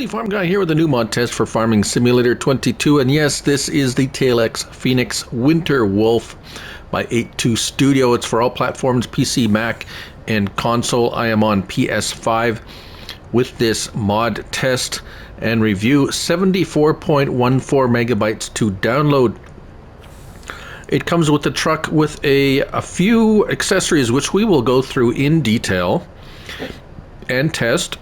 Farm Guy here with a new mod test for Farming Simulator 22, and yes, this is the TLX Phoenix Winter Wolf by 82 Studio. It's for all platforms, PC, Mac, and console. I am on PS5 with this mod test and review. 74.14 megabytes to download. It comes with the truck with a few accessories which we will go through in detail and test.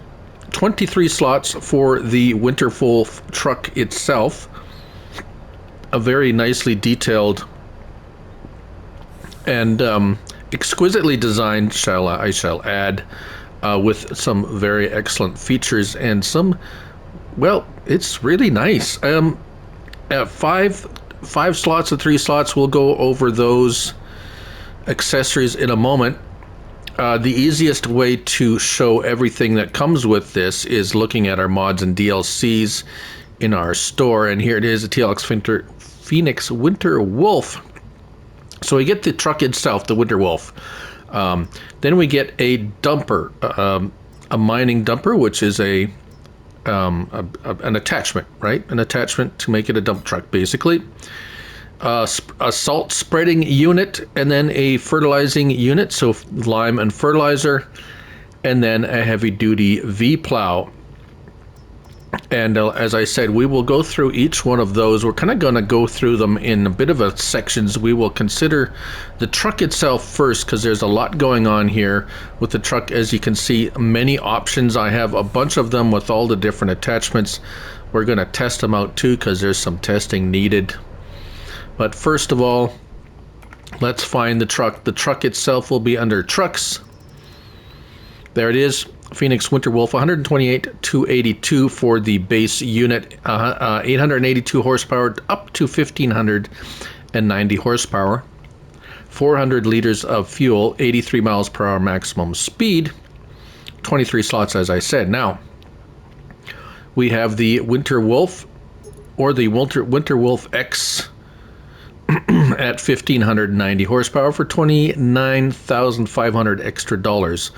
23 slots for the Winter Wolf truck itself. A very nicely detailed and exquisitely designed, I shall add, with some very excellent features and some, well, it's really nice. At five slots and 3 slots, we'll go over those accessories in a moment. The easiest way to show everything that comes with this is looking at our mods and DLCs in our store, and here it is, the TLX Phoenix Winter Wolf. So we get the truck itself, the Winter Wolf. Then we get a dumper, a mining dumper, which is an attachment, right? An attachment to make it a dump truck, basically. A salt spreading unit, and then a fertilizing unit, so lime and fertilizer, and then a heavy duty V plow. And as I said, we will go through each one of those. We're kind of going to go through them in a bit of a sections. We will consider the truck itself first, because there's a lot going on here with the truck. As you can see, many options. I have a bunch of them with all the different attachments. We're going to test them out too, because there's some testing needed. But first of all, let's find the truck. The truck itself will be under trucks. There it is, Phoenix Winter Wolf, 128,282 for the base unit, 882 horsepower up to 1,590 horsepower, 400 liters of fuel, 83 miles per hour maximum speed, 23 slots as I said. Now, we have the Winter Wolf, or the Winter Wolf X, at 1,590 horsepower for 29,500 extra dollars.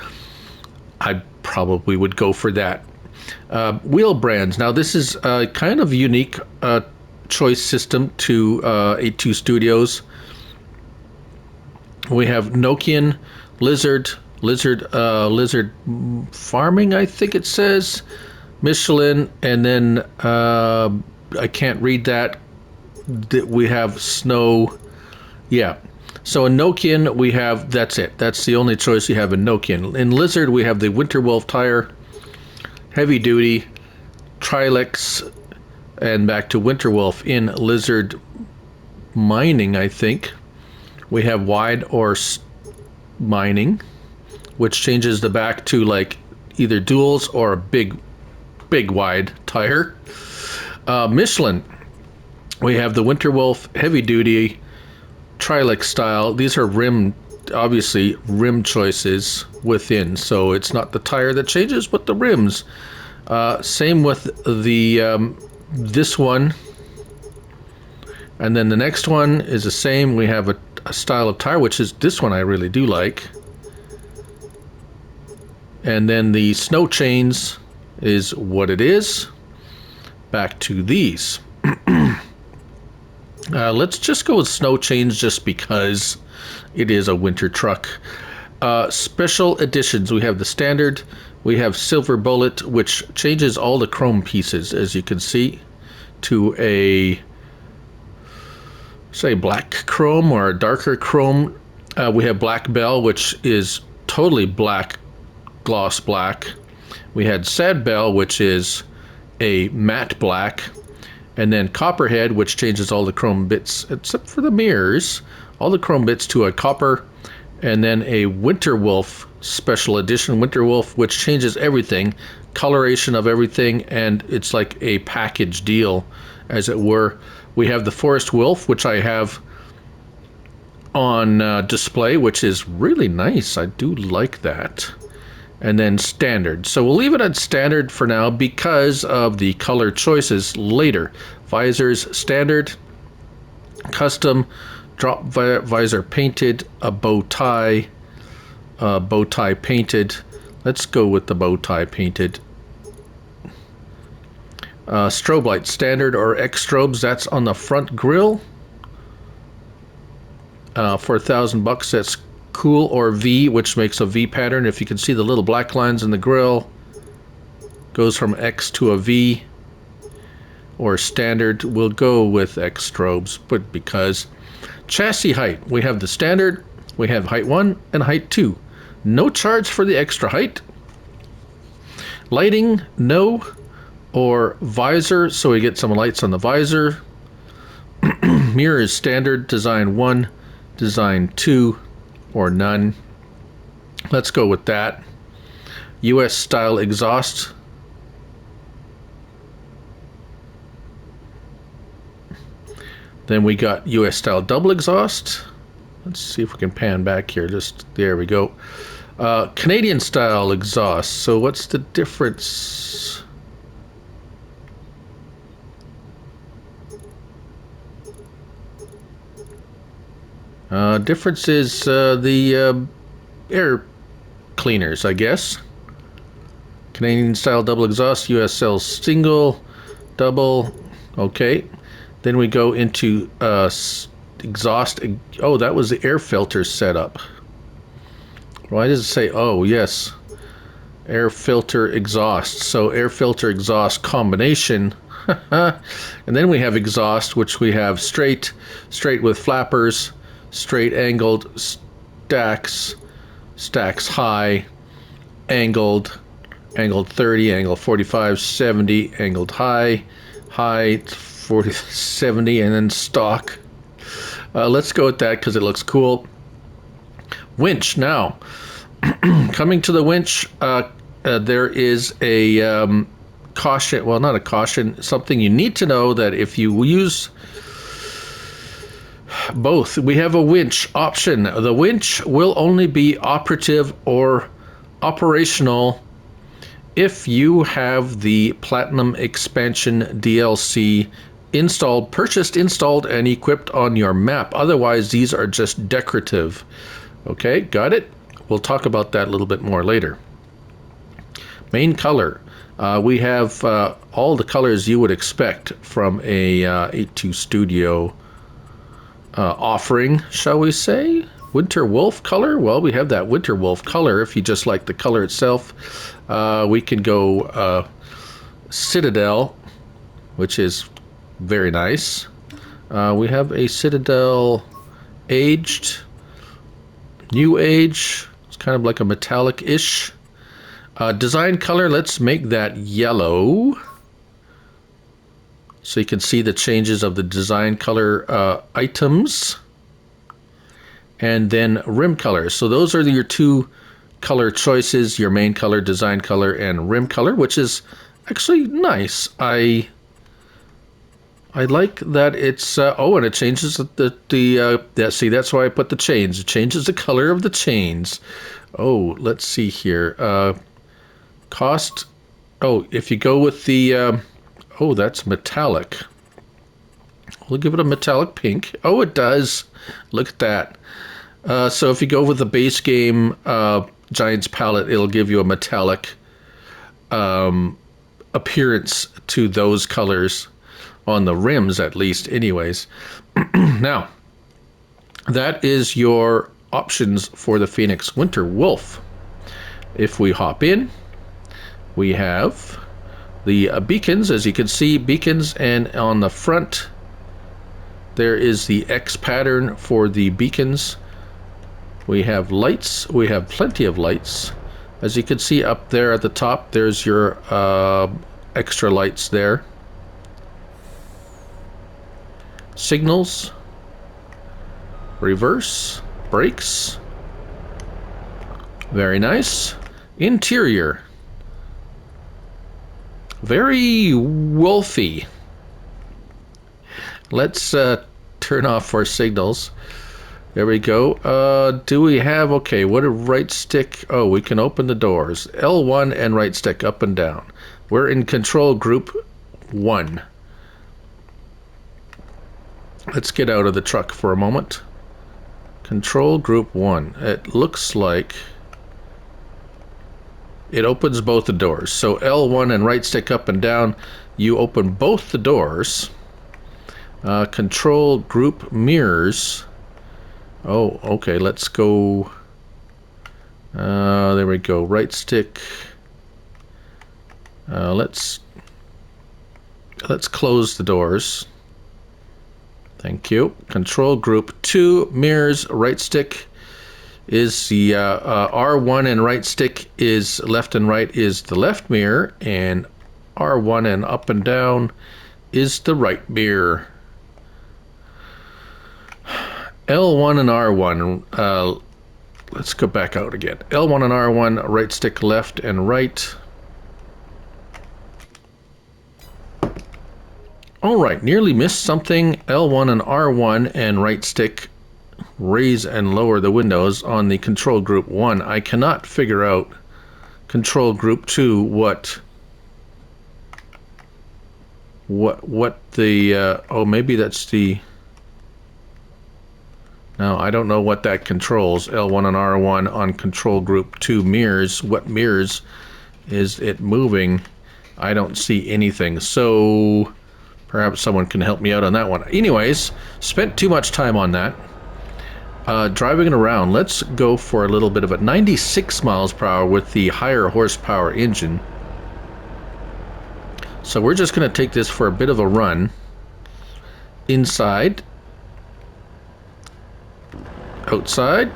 I probably would go for that. Wheel brands. Now this is a kind of unique choice system to 82 Studios. We have Nokian, Lizard Farming, I think it says, Michelin, and then I can't read that. We have Snow, yeah. So in Nokian we have, that's it. That's the only choice you have in Nokian. In Lizard we have the Winter Wolf tire, heavy duty, TLX, and back to Winter Wolf. In Lizard Mining, I think, we have wide or mining, which changes the back to like either duals or a big wide tire. Michelin, we have the Winter Wolf heavy duty, TLX style. These are obviously rim choices within, so it's not the tire that changes but the rims. Same with the this one, and then the next one is the same. We have a style of tire, which is this one I really do like, and then the snow chains is what it is. Back to these. Let's just go with snow chains just because it is a winter truck. Special editions. We have the standard. We have silver bullet, which changes all the chrome pieces, as you can see, to a, say, black chrome or a darker chrome. We have black bell, which is totally black, gloss black. We had sad bell, which is a matte black. And then Copperhead, which changes all the chrome bits, except for the mirrors, all the chrome bits to a copper. And then a Winter Wolf special edition, Winter Wolf, which changes everything, coloration of everything, and it's like a package deal, as it were. We have the Forest Wolf, which I have on display, which is really nice. I do like that. And then standard. So we'll leave it at standard for now because of the color choices later. Visors, standard, custom, drop visor painted, a bow tie painted. Let's go with the bow tie painted. Strobe light, standard or X strobes, that's on the front grille. For $1,000, that's cool or V, which makes a V pattern. If you can see the little black lines in the grille, goes from X to a V. Or standard, we'll go with X strobes, but because chassis height, we have the standard, we have height 1 and height 2. No charge for the extra height. Lighting, no. Or visor, so we get some lights on the visor. Mirror is standard, design 1, design 2, or none. Let's go with that. US style exhaust. Then we got US style double exhaust. Let's see if we can pan back here. Just there we go. Canadian style exhaust. So what's the difference? Difference is the air cleaners, I guess. Canadian style double exhaust, US style single, double. Okay. Then we go into exhaust. Oh, that was the air filter setup. Why does it say, oh, yes, air filter exhaust? So air filter exhaust combination. And then we have exhaust, which we have straight with flappers, straight angled, stacks high, angled 30, angled 45, 70, angled high, 40, 70, and then stock. Let's go with that because it looks cool. Winch now. Coming to the winch, there is a caution, well, not a caution, something you need to know, that if you use both, we have a winch option. The winch will only be operative or operational if you have the Platinum Expansion DLC purchased, installed, and equipped on your map. Otherwise, these are just decorative. Okay, got it? We'll talk about that a little bit more later. Main color. We have all the colors you would expect from a 8.2 Studio offering, shall we say. Winter Wolf color. Well, we have that Winter Wolf color. If you just like the color itself, we can go Citadel, which is very nice. We have a Citadel aged, new age. It's kind of like a metallic-ish. Design color, let's make that yellow. So you can see the changes of the design color items. And then rim color. So those are your two color choices, your main color, design color, and rim color, which is actually nice. I like that it's, oh, and it changes see, that's why I put the chains. It changes the color of the chains. Oh, let's see here. Cost, oh, if you go with the, oh, that's metallic. We'll give it a metallic pink. Oh, it does. Look at that. So if you go with the base game Giants palette, it'll give you a metallic appearance to those colors on the rims, at least, anyways. Now, that is your options for the Phoenix Winter Wolf. If we hop in, we have the beacons, as you can see, beacons, and on the front there is the X pattern for the beacons. We have lights, we have plenty of lights. As you can see up there at the top, there's your extra lights there. Signals, reverse, brakes, very nice. Interior, very wolfy. Let's turn off our signals. There we go. Do we have, okay, what a right stick? Oh, we can open the doors. L1 and right stick up and down. We're in control group 1. Let's get out of the truck for a moment. Control group 1. It looks like it opens both the doors. So L1 and right stick up and down, you open both the doors. Control group mirrors. Oh, okay, let's go. There we go. Right stick. Let's close the doors. Thank you. Control group 2 mirrors. Right stick is the R1 and right stick is left and right is the left mirror, and R1 and up and down is the right mirror. L1 and R1. Let's go back out again. L1 and R1, right stick left and right. Alright, nearly missed something. L1 and R1 and right stick raise and lower the windows on the control group 1. I cannot figure out control group 2 what the oh, maybe that's the, no, I don't know what that controls. L1 and R1 on control group 2 mirrors. What mirrors is it moving? I don't see anything. So perhaps someone can help me out on that one. Anyways, spent too much time on that. Driving it around, let's go for a little bit of it. 96 miles per hour with the higher horsepower engine. So we're just going to take this for a bit of a run. Inside. Outside.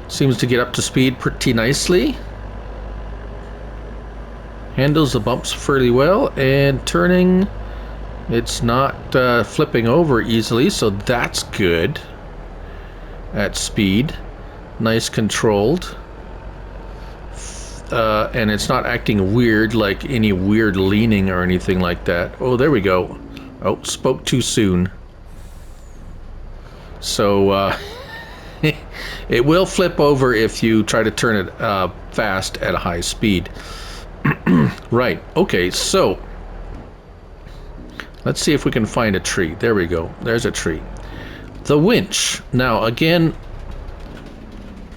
Seems to get up to speed pretty nicely. Handles the bumps fairly well, and turning, it's not flipping over easily, so that's good. At speed, nice controlled, and it's not acting weird, like any weird leaning or anything like that. Oh, there we go. Oh, spoke too soon. So it will flip over if you try to turn it fast at a high speed. Right, okay, so let's see if we can find a tree. There we go, there's a tree. The winch. Now again,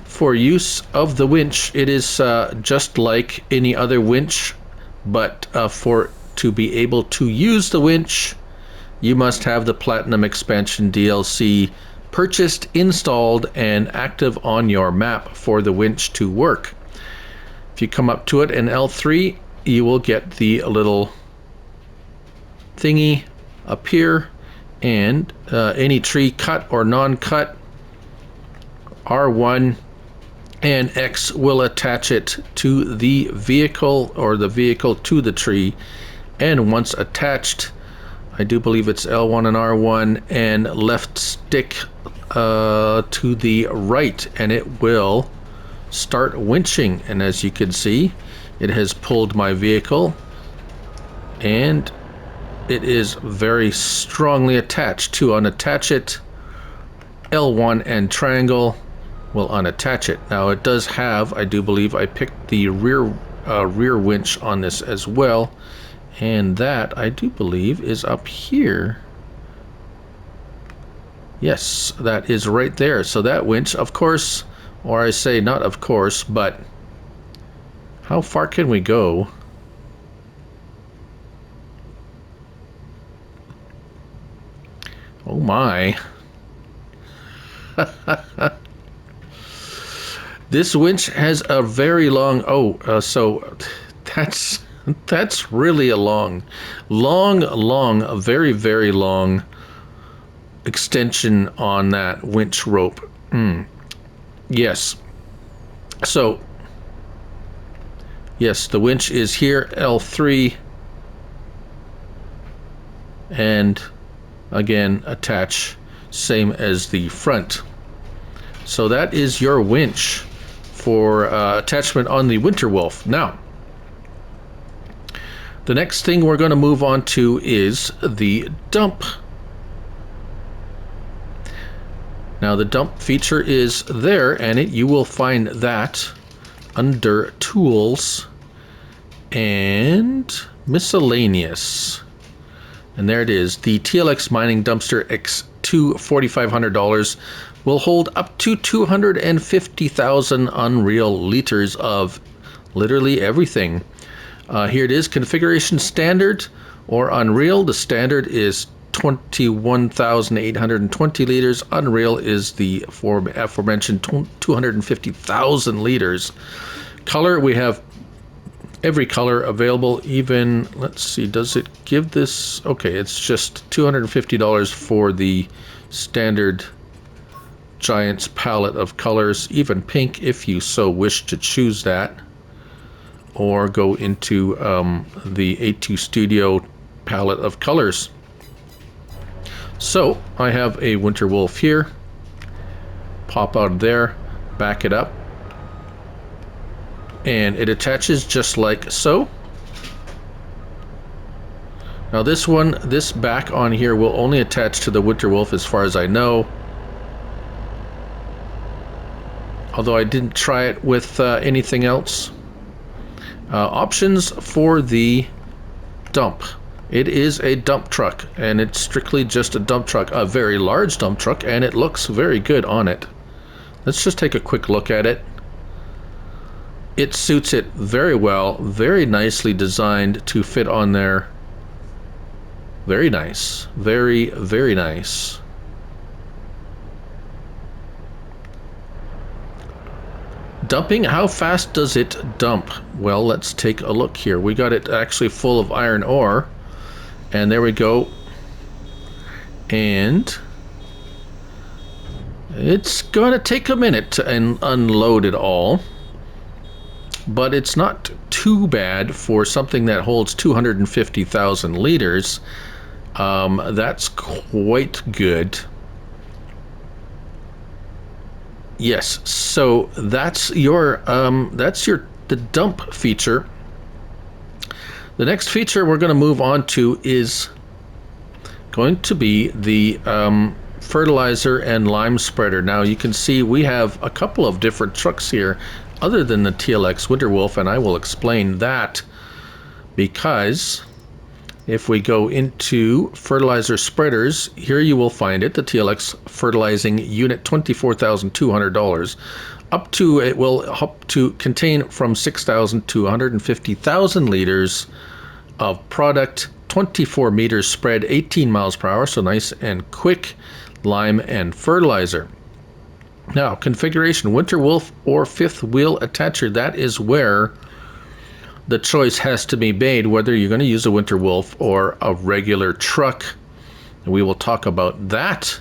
for use of the winch, it is just like any other winch, but to be able to use the winch, you must have the Platinum Expansion DLC purchased, installed, and active on your map for the winch to work. If you come up to it in L3, you will get the little thingy up here, and any tree cut or non-cut, R1 and X will attach it to the vehicle, or the vehicle to the tree, and once attached, I do believe it's L1 and R1 and left stick to the right, and it will start winching. And as you can see, it has pulled my vehicle, and it is very strongly attached. To unattach it, L1 and triangle will unattach it. Now it does have, I do believe I picked the rear winch on this as well, and that I do believe is up here. Yes, that is right there. So that winch, of course, or I say not of course, but how far can we go? Oh my. This winch has a very long, so that's really a long, very, very long extension on that winch rope. Yes. So, yes, the winch is here, L3, and again, attach, same as the front. So that is your winch for attachment on the Winterwolf. Now, the next thing we're going to move on to is the dump. Now the dump feature is there, and you will find that under Tools and Miscellaneous. And there it is. The TLX Mining Dumpster X2 $4,500 will hold up to 250,000 unreal liters of literally everything. Here it is, configuration standard or Unreal. The standard is 21,820 liters. Unreal is the aforementioned 250,000 liters. Color, we have every color available. Even, let's see, does it give this? Okay, it's just $250 for the standard Giants palette of colors, even pink if you so wish to choose that, or go into the A2 Studio palette of colors. So I have a Winter Wolf here, pop out of there, back it up, and it attaches just like so. Now this back on here will only attach to the Winter Wolf as far as I know, although I didn't try it with anything else. Options for the dump. It is a dump truck, and it's strictly just a dump truck, a very large dump truck, and it looks very good on it. Let's just take a quick look at it. It suits it very well, very nicely designed to fit on there. Very nice, very, very nice. Dumping, how fast does it dump? Well, let's take a look here. We got it actually full of iron ore. And there we go. And it's going to take a minute to unload it all. But it's not too bad for something that holds 250,000 liters. That's quite good. Yes, so that's the dump feature. The next feature we're going to move on to is going to be the fertilizer and lime spreader. Now you can see we have a couple of different trucks here other than the TLX Winter Wolf, and I will explain that, because if we go into fertilizer spreaders, here you will find it, the TLX fertilizing unit, $24,200. It will up to contain from 6,000 to 150,000 liters of product, 24 meters spread, 18 miles per hour, so nice and quick, lime and fertilizer. Now, configuration, Winter Wolf or fifth wheel attacher, that is where the choice has to be made, whether you're going to use a Winter Wolf or a regular truck. And we will talk about that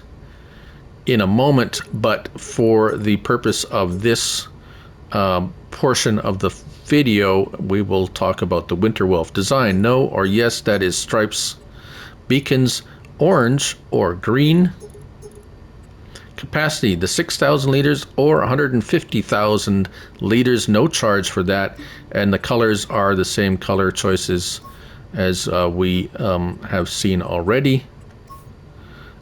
in a moment, but for the purpose of this portion of the video, we will talk about the Winter Wolf design. No or yes, that is stripes, beacons, orange or green. Capacity, the 6,000 liters or 150,000 liters, no charge for that. And the colors are the same color choices as we have seen already.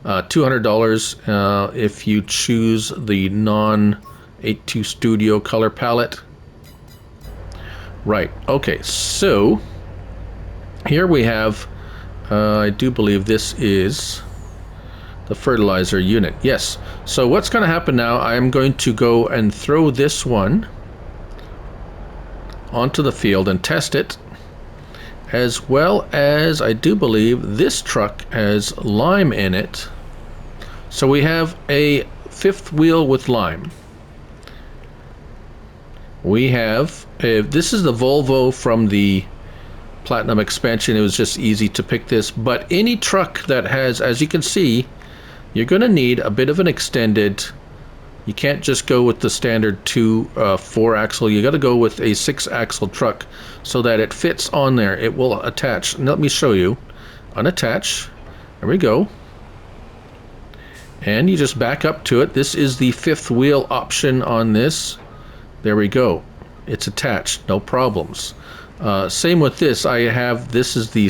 $200 if you choose the non-A2 Studio color palette. Right, okay, so here we have, I do believe this is the fertilizer unit. Yes, so what's going to happen now, I'm going to go and throw this one onto the field and test it, as well as I do believe this truck has lime in it. So we have a fifth wheel with lime. We have, this is the Volvo from the Platinum expansion. It was just easy to pick this, but any truck that has, as you can see, you're going to need a bit of an extended, you can't just go with the standard 4 axle, you got to go with a 6 axle truck so that it fits on there. It will attach, and let me show you, unattach, there we go, and you just back up to it. This is the fifth wheel option on this. There we go, it's attached, no problems. Same with this, I have, this is the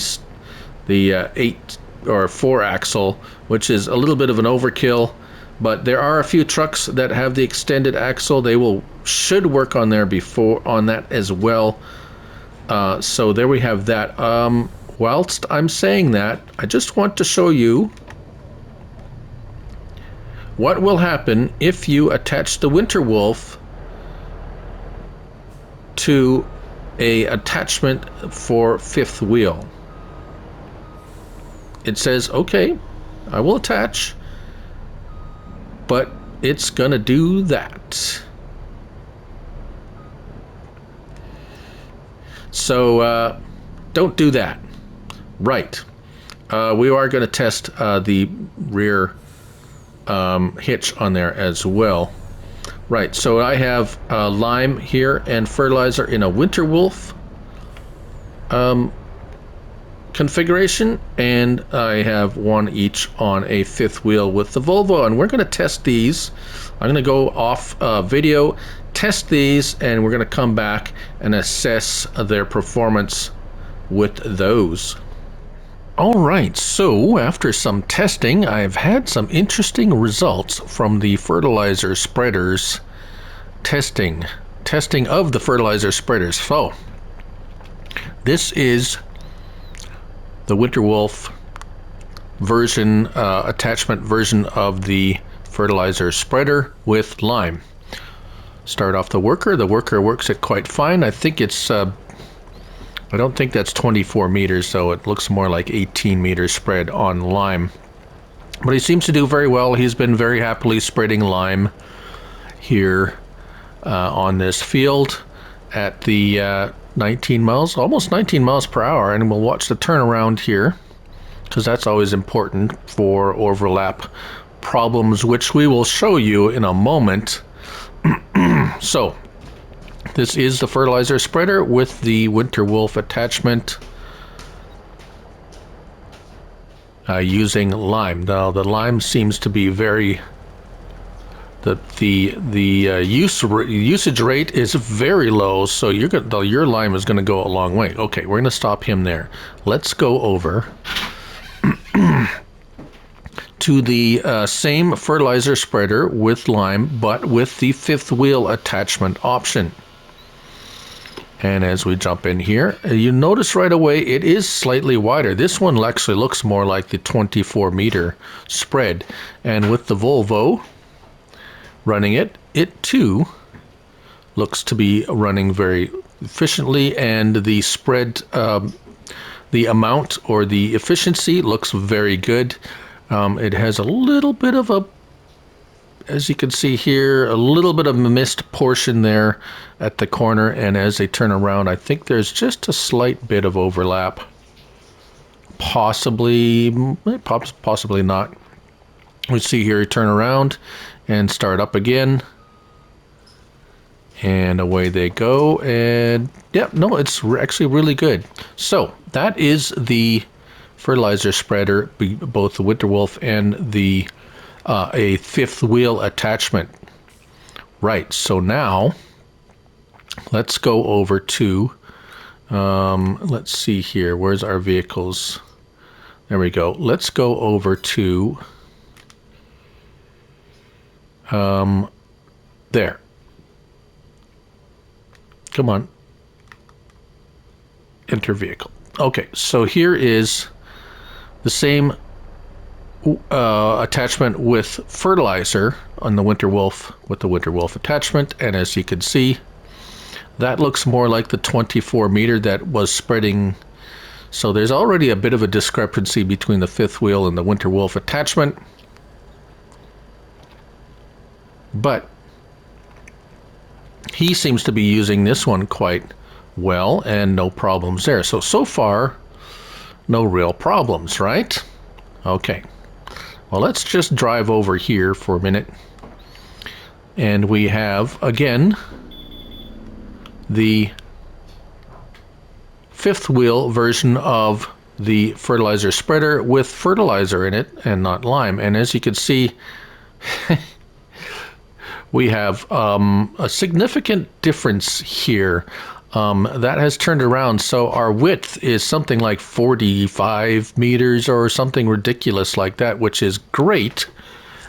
8 or 4 axle, which is a little bit of an overkill, but there are a few trucks that have the extended axle. They should work on there on that as well. So there we have that. Whilst I'm saying that, I just want to show you what will happen if you attach the Winter Wolf to a attachment for fifth wheel. It says, okay, I will attach, but it's gonna do that. So don't do that. Right. We are going to test the rear hitch on there as well. Right, so I have lime here and fertilizer in a Winterwolf configuration, and I have one each on a fifth wheel with the Volvo, and we're going to test these. I'm going to go off video, test these, and we're going to come back and assess their performance with those. Alright, so after some testing, I've had some interesting results from the fertilizer spreaders testing of the fertilizer spreaders. So, this is the Winterwolf version, attachment version of the fertilizer spreader with lime. Start off the worker. The worker works it quite fine. I think it's I don't think that's 24 meters, so it looks more like 18 meters spread on lime. But he seems to do very well. He's been very happily spreading lime here on this field at the 19 miles, almost 19 miles per hour. And we'll watch the turnaround here, because that's always important for overlap problems, which we will show you in a moment. So, this is the fertilizer spreader with the Winterwolf attachment using lime. Now the lime seems to be very the usage rate is very low, so your lime is going to go a long way. Okay, we're going to stop him there. Let's go over to the same fertilizer spreader with lime, but with the fifth wheel attachment option. And as we jump in here, you notice right away it is slightly wider. This one actually looks more like the 24 meter spread. And with the Volvo running it, it too looks to be running very efficiently, and the spread, the amount or the efficiency looks very good. It has a little bit of a, as you can see here, a little bit of a missed portion there at the corner, and as they turn around, I think there's just a slight bit of overlap. Possibly not. We see here, turn around and start up again. And away they go, and yeah, no, it's actually really good. So that is the fertilizer spreader, both the Winterwolf and the a fifth wheel attachment. Right, so now let's go over to let's see here, where's our vehicles? There we go. Let's go over to there. Come on. Enter vehicle. Okay, so here is the same attachment with fertilizer on the Winterwolf, with the Winterwolf attachment, and as you can see, that looks more like the 24 meter that was spreading. So there's already a bit of a discrepancy between the fifth wheel and the Winterwolf attachment, but he seems to be using this one quite well, and no problems there. So far, no real problems, right? Okay. Well, let's just drive over here for a minute. And we have, again, the fifth wheel version of the fertilizer spreader with fertilizer in it and not lime. And as you can see, we have a significant difference here. That has turned around, so our width is something like 45 meters or something ridiculous like that, which is great.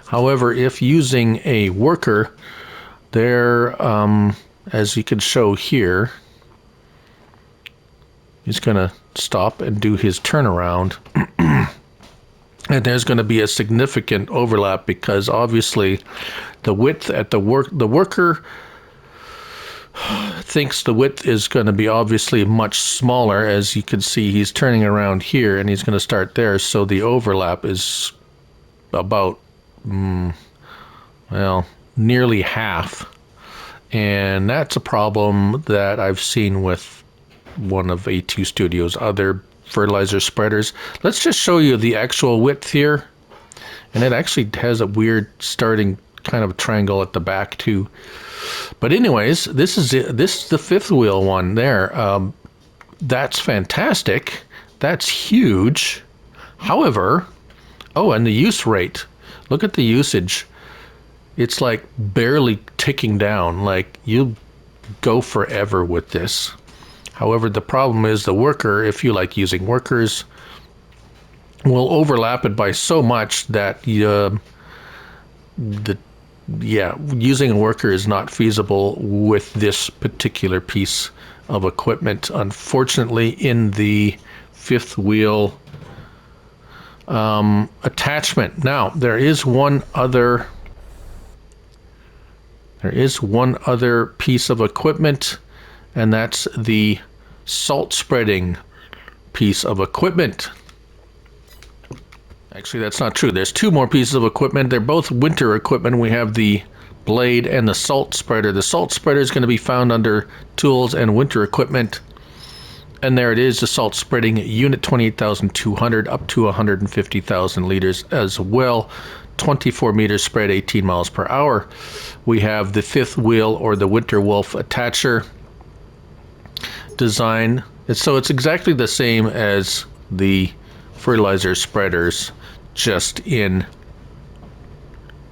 However, if using a worker, there, as you can show here, he's going to stop and do his turnaround. And there's going to be a significant overlap, because obviously the width at the worker thinks the width is going to be obviously much smaller. As you can see, he's turning around here and he's going to start there, so the overlap is about well, nearly half, and that's a problem that I've seen with one of A2 Studio's other fertilizer spreaders. Let's just show you the actual width here, and it actually has a weird starting kind of triangle at the back too. But anyways, this is the fifth wheel one there. That's fantastic. That's huge. However, oh, and the use rate. Look at the usage. It's like barely ticking down. Like, you'll go forever with this. However, the problem is the worker, if you like using workers, will overlap it by so much that using a worker is not feasible with this particular piece of equipment. Unfortunately, in the fifth wheel attachment. Now, there is one other piece of equipment, and that's the salt spreading piece of equipment. Actually, that's not true. There's two more pieces of equipment. They're both winter equipment. We have the blade and the salt spreader. The salt spreader is going to be found under tools and winter equipment. And there it is, the salt spreading unit, 28,200 up to 150,000 liters as well. 24 meters spread, 18 miles per hour. We have the fifth wheel, or the Winter Wolf attacher design. So it's exactly the same as the fertilizer spreaders, just in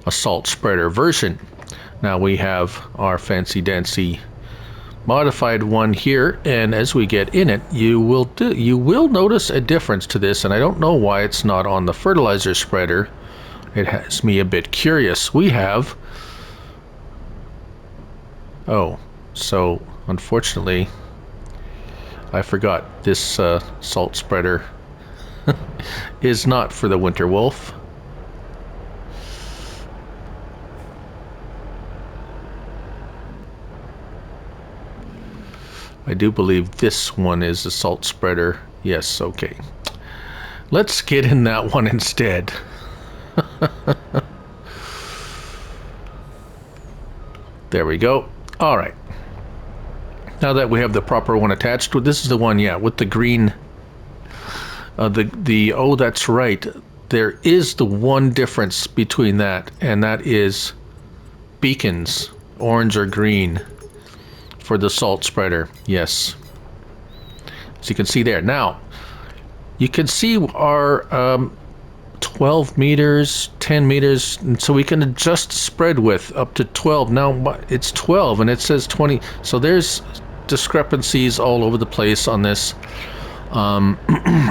a salt spreader version. Now we have our fancy dancy modified one here, and as we get in it, you will notice a difference to this, and I don't know why it's not on the fertilizer spreader. It has me a bit curious. We have, oh, so unfortunately I forgot this salt spreader is not for the Winter Wolf. I do believe this one is the salt spreader. Yes, okay. Let's get in that one instead. There we go. All right. Now that we have the proper one attached, this is the one, yeah, with the green. Oh, that's right. There is the one difference between that, and that is beacons, orange or green, for the salt spreader. Yes. So you can see there. Now, you can see our 12 meters, 10 meters, and so we can adjust spread width up to 12. Now it's 12 and it says 20, so there's discrepancies all over the place on this,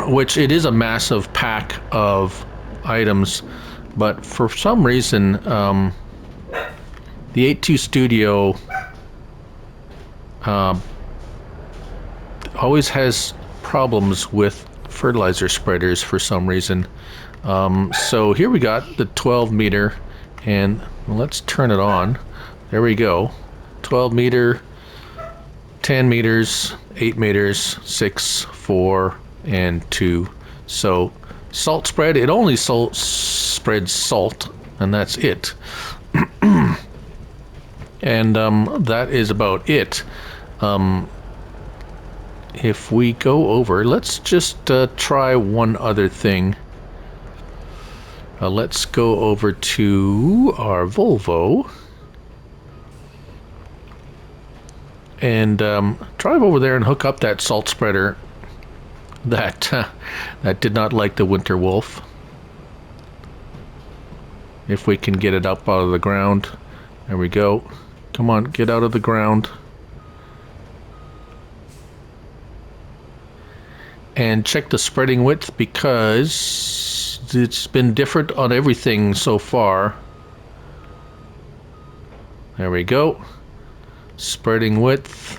which it is a massive pack of items, but for some reason the A2 Studio always has problems with fertilizer spreaders for some reason. So here we got the 12 meter, and let's turn it on. There we go. 12 meter, 10 meters, 8 meters, 6, 4, and 2. So salt spread, it only spreads salt, and that's it. And that is about it. If we go over, let's just try one other thing. Let's go over to our Volvo and drive over there and hook up that salt spreader that that did not like the Winter Wolf. If we can get it up out of the ground. There we go. Come on, get out of the ground. And check the spreading width, because it's been different on everything so far. There we go. Spreading width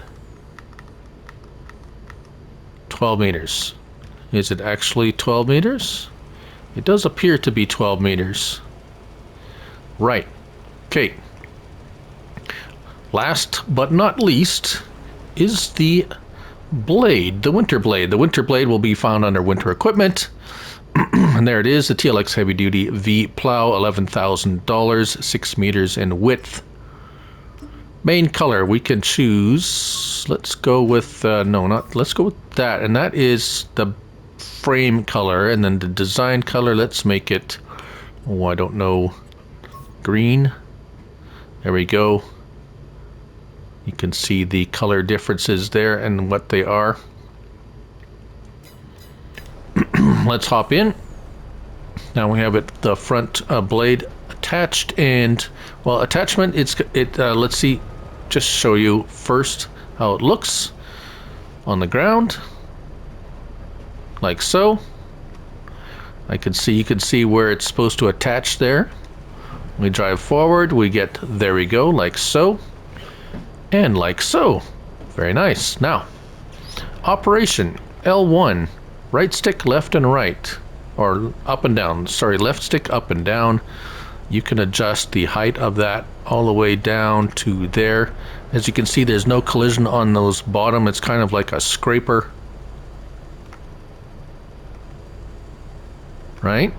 12 meters. Is it actually 12 meters? It does appear to be 12 meters. Right. Okay. Last but not least is the blade, the winter blade. The winter blade will be found under winter equipment. And there it is, the TLX Heavy Duty V Plow, $11,000, 6 meters in width. Main color, we can choose, let's go with, let's go with that. And that is the frame color. And then the design color, let's make it, oh, I don't know, green. There we go. You can see the color differences there and what they are. Let's hop in. Now we have the front blade attached, and well, attachment. Let's see. Just show you first how it looks on the ground, like so. You can see where it's supposed to attach there. We drive forward. We get, there we go, like so, and like so. Very nice. Now, operation L1. Right stick left and right, or up and down, sorry, left stick up and down. You can adjust the height of that all the way down to there. As you can see, there's no collision on those bottom. It's kind of like a scraper. Right?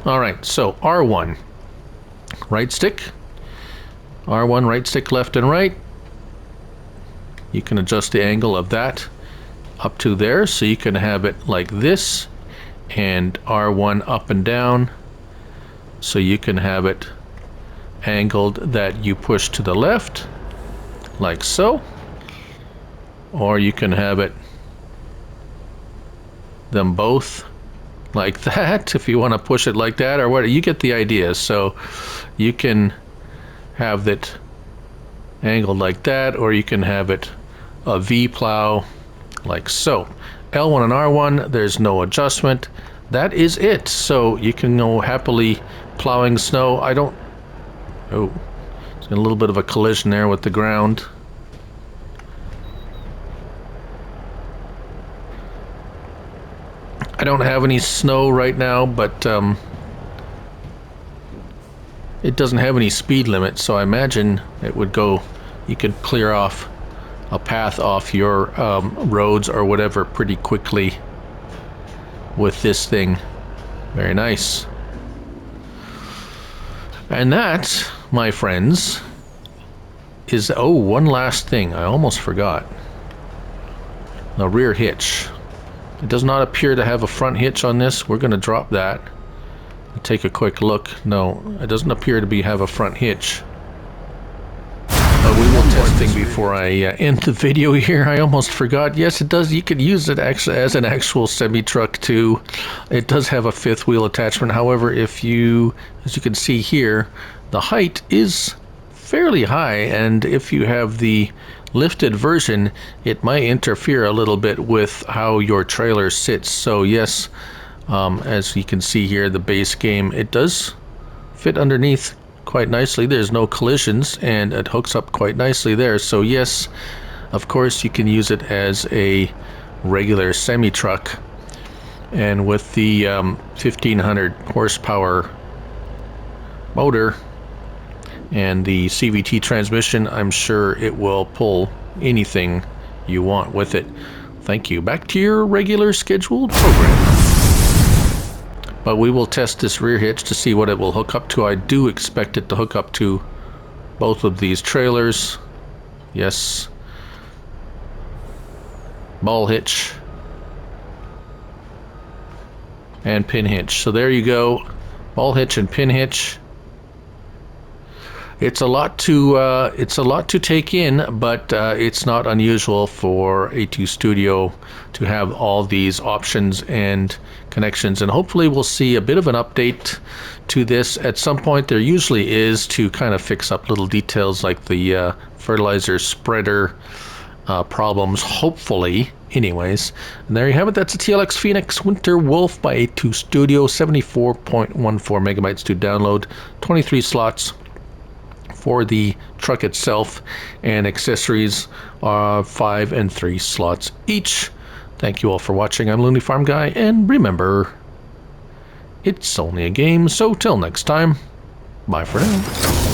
Alright, so R1, right stick. R1, right stick left and right. You can adjust the angle of that up to there, so you can have it like this, and R1 up and down, so you can have it angled that you push to the left, like so, or you can have it them both like that if you want to push it like that, or what, you get the idea. So you can have it angled like that, or you can have it a V plow like so. L1 and R1, there's no adjustment. That is it. So you can go happily plowing snow. Oh, there's a little bit of a collision there with the ground. I don't have any snow right now, but it doesn't have any speed limit, so I imagine it would go, you could clear off a path off your roads or whatever pretty quickly with this thing. Very nice. And that, my friends, is, oh, one last thing I almost forgot. The rear hitch. It does not appear to have a front hitch on this. We're going to drop that and take a quick look. No, it doesn't appear to have a front hitch. We will testing before I end the video here. I almost forgot. Yes, it does. You could use it actually as an actual semi-truck too. It does have a fifth wheel attachment. However, if you, as you can see here, the height is fairly high, and if you have the lifted version, it might interfere a little bit with how your trailer sits. So yes, as you can see here, the base game, it does fit underneath quite nicely. There's no collisions, and it hooks up quite nicely there. So yes, of course you can use it as a regular semi-truck, and with the 1500 horsepower motor and the CVT transmission, I'm sure it will pull anything you want with it. Thank you. Back to your regular scheduled program. But we will test this rear hitch to see what it will hook up to. I do expect it to hook up to both of these trailers. Yes. Ball hitch. And pin hitch. So there you go. Ball hitch and pin hitch. It's a lot to take in, but it's not unusual for A2 Studio to have all these options and connections, and hopefully we'll see a bit of an update to this at some point. There usually is, to kind of fix up little details like the fertilizer spreader problems, hopefully. Anyways, and there you have it. That's a TLX Phoenix Winter Wolf by A2 Studio, 74.14 megabytes to download, 23 slots for the truck itself, and accessories are 5 and 3 slots each. Thank you all for watching. I'm Looney Farm Guy, and remember, it's only a game, so till next time, bye for now.